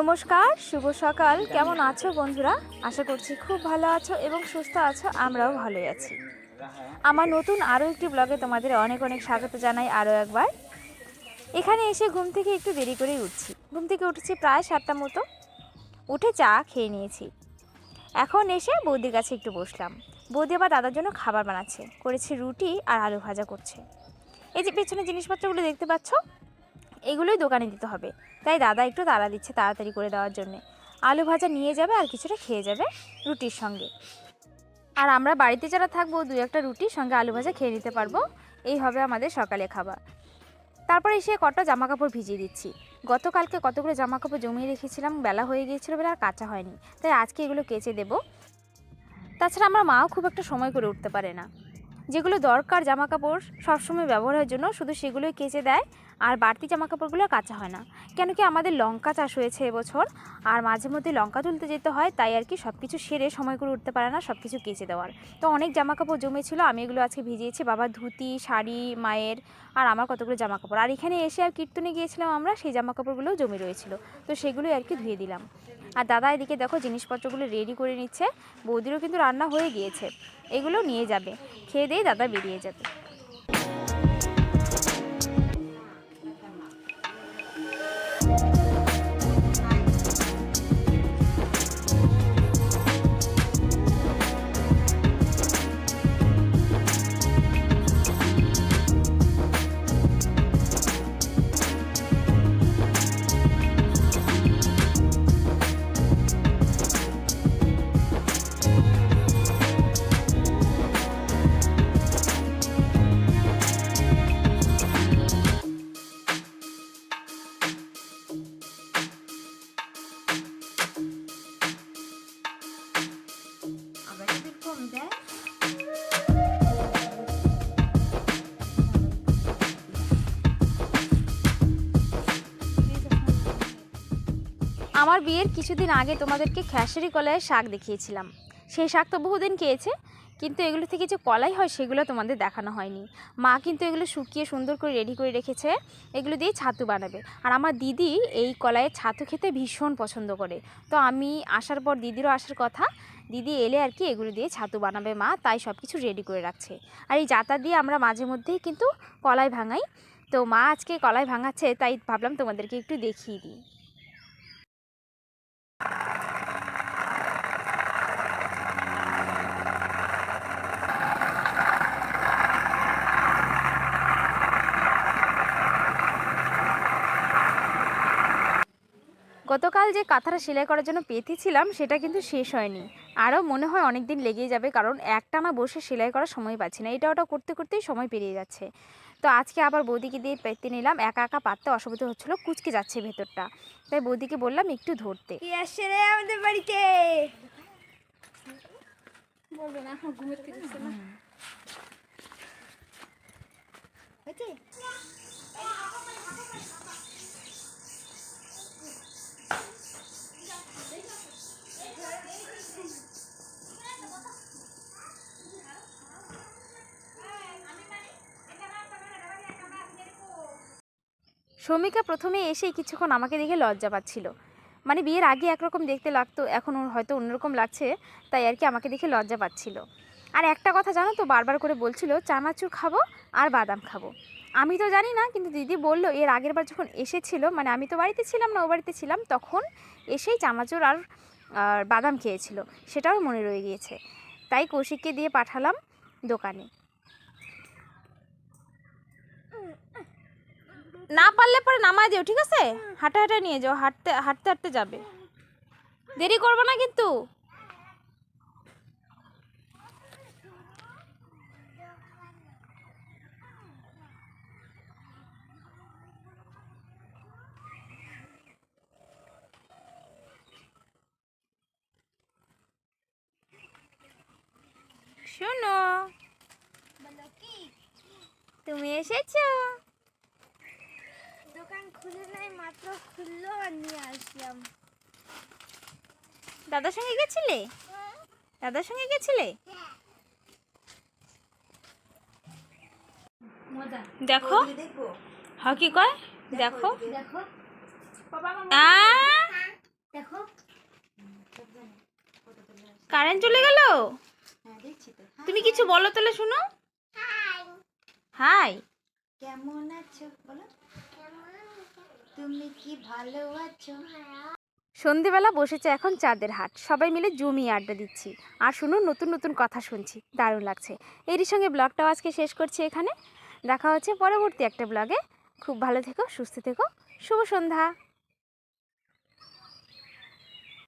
নমস্কার, শুভ সকাল। কেমন আছো বন্ধুরা? আশা করছি খুব ভালো আছো এবং সুস্থ আছো। আমরাও ভালোই আছি। আমার নতুন আরও একটি ব্লগে তোমাদের অনেক অনেক স্বাগত জানাই আরও একবার। এখানে এসে ঘুম থেকে একটু দেরি করেই উঠছি। ঘুম থেকে উঠেছি প্রায় 7টার মতো। উঠে চা খেয়ে নিয়েছি। এখন এসে বৌদির কাছে একটু বসলাম। বৌদি আবার দাদার জন্য খাবার বানাচ্ছে। করেছে রুটি আর আলু ভাজা করছে। এই যে পেছনে জিনিসপত্রগুলো দেখতে পাচ্ছ, এগুলোই দোকানে দিতে হবে। তাই দাদা একটু তাড়া দিচ্ছে তাড়াতাড়ি করে দেওয়ার জন্যে। আলু ভাজা নিয়ে যাবে আর কিছুটা খেয়ে যাবে রুটির সঙ্গে। আর আমরা বাড়িতে যারা থাকবো 2-1টা রুটির সঙ্গে আলু ভাজা খেয়ে নিতে পারবো। এই হবে আমাদের সকালে খাবার। তারপরে এসে কটা জামা কাপড় ভিজিয়ে দিচ্ছি। গতকালকে কতগুলো জামা কাপড় জমিয়ে রেখেছিলাম, বেলা হয়ে গিয়েছিল বলে আর কাচা হয়নি। তাই আজকে এগুলো কেচে দেবো। তাছাড়া আমার মাও খুব একটা সময় করে উঠতে পারে না। যেগুলো দরকার জামা কাপড় সবসময় ব্যবহারের জন্য শুধু সেগুলোই কেচে দেয়, আর বাড়তি জামা কাপড়গুলো কাচা হয় না। কেন কি আমাদের লঙ্কা চাষ হয়েছে এবছর, আর মাঝে মধ্যে লঙ্কা তুলতে যেতে হয়, তাই আর কি সব কিছু সেরে সময় করে উঠতে পারে না সব কিছু কেচে দেওয়ার। তো অনেক জামা কাপড় জমেছিল, আমি এগুলো আজকে ভিজিয়েছি। বাবার ধুতি, শাড়ি, মায়ের আর আমার কতগুলো জামা কাপড়। আর এখানে এসে আর কীর্তনে গিয়েছিলাম আমরা, সেই জামা কাপড়গুলোও জমে রয়েছিল, তো সেগুলোই আর কি ধুয়ে দিলাম। আর দাদা এদিকে দেখো জিনিসপত্রগুলো রেডি করে নিচ্ছে। বৌদিরও কিন্তু রান্না হয়ে গিয়েছে, এগুলো নিয়ে যাবে। খেয়ে দিয়ে দাদা বেরিয়ে যাবে। আমার বিয়ের কিছুদিন আগে তোমাদেরকে খেসারি কলাইয়ের শাক দেখিয়েছিলাম। সেই শাক তো বহুদিন খেয়েছে, কিন্তু এগুলো থেকে যে কলাই হয় সেগুলো তোমাদের দেখানো হয়নি। মা কিন্তু এগুলো শুকিয়ে সুন্দর করে রেডি করে রেখেছে, এগুলো দিয়ে ছাতু বানাবে। আর আমার দিদি এই কলাইয়ের ছাতু খেতে ভীষণ পছন্দ করে। তো আমি আসার পর দিদিরও আসার কথা, দিদি এলে আর কি এগুলো দিয়ে ছাতু বানাবে মা, তাই সব কিছু রেডি করে রাখছে। আর এই জাতা দিয়ে আমরা মাঝে মধ্যেই কিন্তু কলাই ভাঙাই। তো মা আজকে কলাই ভাঙাচ্ছে, তাই ভাবলাম তোমাদেরকে একটু দেখিয়ে দিই। গতকাল যে কাঁথাটা সেলাই করার জন্য পেতেছিলাম সেটা কিন্তু শেষ হয়নি, আরও মনে হয় অনেক দিন লেগেই যাবে, কারণ একটানা বসে সেলাই করার সময় পাচ্ছি না। এটা ওটা করতে করতেই সময় পেরিয়ে যাচ্ছে। তো আজকে আবার বৌদিকে দিয়ে পেতে নিলাম। একা একা পাততে অসুবিধা হচ্ছিলো, কুচকে যাচ্ছে ভেতরটা, তাই বৌদিকে বললাম একটু ধরতে। কি আসছে রে আমাদের বাড়িতে? বলবে না, এখন ঘুমের থেকে উঠছে না। হয়েছে? শমিকা প্রথমে এসেই কিছুক্ষণ আমাকে দেখে লজ্জা পাচ্ছিল। মানে বিয়ের আগে একরকম দেখতে লাগতো, এখন ওর হয়তো অন্যরকম লাগছে, তাই আর কি আমাকে দেখে লজ্জা পাচ্ছিল। আর একটা কথা জানো তো, বারবার করে বলছিল চানাচুর খাবো আর বাদাম খাবো। আমি তো জানি না, কিন্তু দিদি বলল এর আগের বার যখন এসেছিল, মানে আমি তো বাড়িতে ছিলাম না, ও বাড়িতে ছিলাম, তখন এসেই চানাচুর আর বাদাম খেয়েছিল, সেটাও মনে রয়ে গিয়েছে। তাই কৌশিককে দিয়ে পাঠালাম দোকানে। না পারলে পরে নামায় দিও, ঠিক আছে? হাঁটা হাঁটা নিয়ে যাও, হাঁটতে হাঁটতে হাঁটতে যাবে, দেরি করবো না কিন্তু। শোনো, তুমি এসেছো? দোকান খুলে নাই, মাত্র খুললো আর নিয়ে আসলাম। দাদার সঙ্গে গেছিলে? দাদার সঙ্গে গেছিলে? দেখো হকি কয়, দেখো দেখো দেখো কারেন্ট চলে গেল। হ্যাঁ দেখছি তো। তুমি কিছু বলো তাহলে শুনো। হাই। কেমন আছো বলো? তুমি কি ভালো আছো? সন্ধেবেলা বসেছে এখন চাঁদের হাট, সবাই মিলে জমিয়ে আড্ডা দিচ্ছি আর শুনুন নতুন নতুন কথা শুনছি, দারুণ লাগছে। এরই সঙ্গে ব্লগটাও আজকে শেষ করছি এখানে। দেখা হচ্ছে পরবর্তী একটা ব্লগে। খুব ভালো থেকো, সুস্থ থেকো, শুভ সন্ধ্যা।